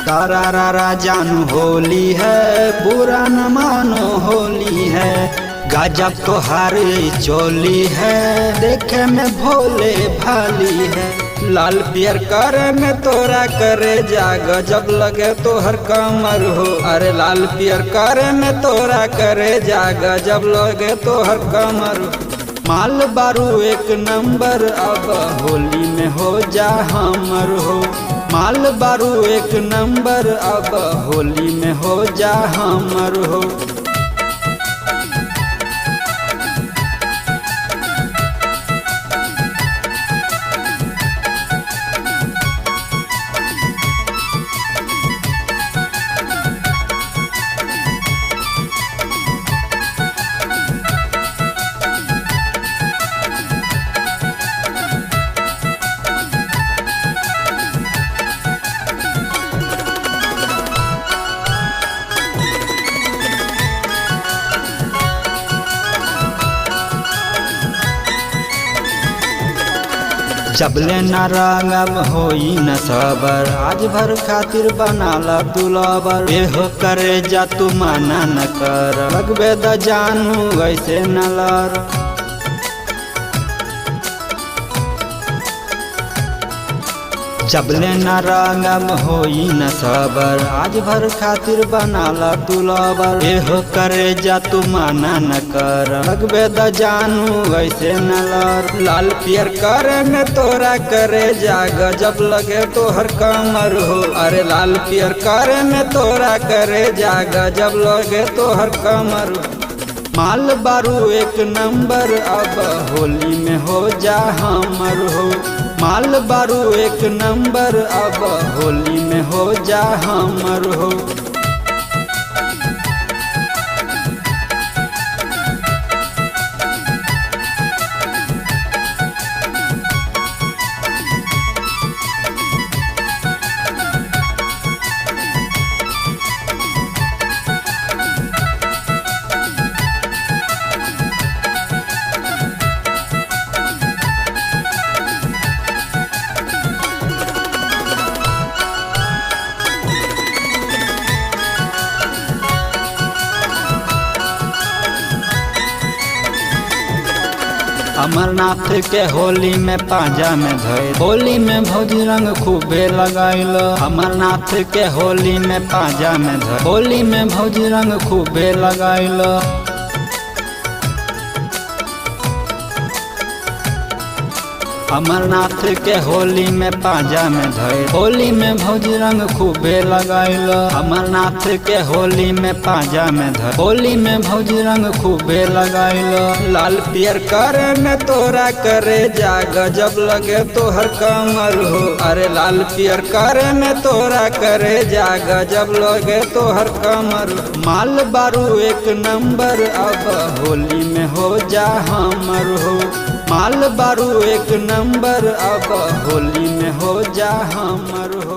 तारा जानू होली है, बुरा न मानो होली है। गजब तोहार चोली है, देखे में भोले भाली है। लाल पियर करे में तोरा करे जा, गजब लगे तोहर कमर हो। अरे लाल पियर करे में तोरा करे जा, गजब लगे तोहर कमर हो। माल बारू एक नंबर, अब होली में हो जा हमर हो। माल बारू एक नंबर, अब होली में हो जा हमर हो। जबले न रंगम होई न सबर, आज भर खातिर बनाला तुलबर। एहो करे जा तू माना न कर, लगबे द जानू ऐसे न लर। जबले न रंगम होई न सबर, आज भर खातिर बनाला तुलबर। एहो करे जा तू माना न कर, लगबे द जानू ऐसे न लर। लाल पियर करे में तोरा करे जा, गजब लगे तोहर कमर हो। अरे लाल पियर करे में तोरा करे जा, गजब लगे तोहर कमर हो। माल बारू एक नंबर, अब होली में हो जा हमर हो। माल बारू एक नंबर, अब होली में हो जा हमर हो। अमरनाथ के होली में पांजा में धइल, होली में भौजी रंग खूबे लगाइल। अमरनाथ के होली में पांजा में धइल, होली में भौजी रंग खूबे लगाइल। अमरनाथ के होली में पांजा में धइल, होली में भौजी रंग खूबे लगाइल। अमरनाथ के होली में पांजा में धइल, होली में भौजी रंग खूबे लगाइल। लाल पियर करे में तोरा करे जा, गजब लगे तोहर कमर हो। अरे लाल पियर करे में तोरा करे जा, गजब लगे तोहर कमर हो। माल बारू एक नंबर, अब होली में हो जा हमर हो। माल बारू एक नंबर, अब होली में हो जा हमर हो।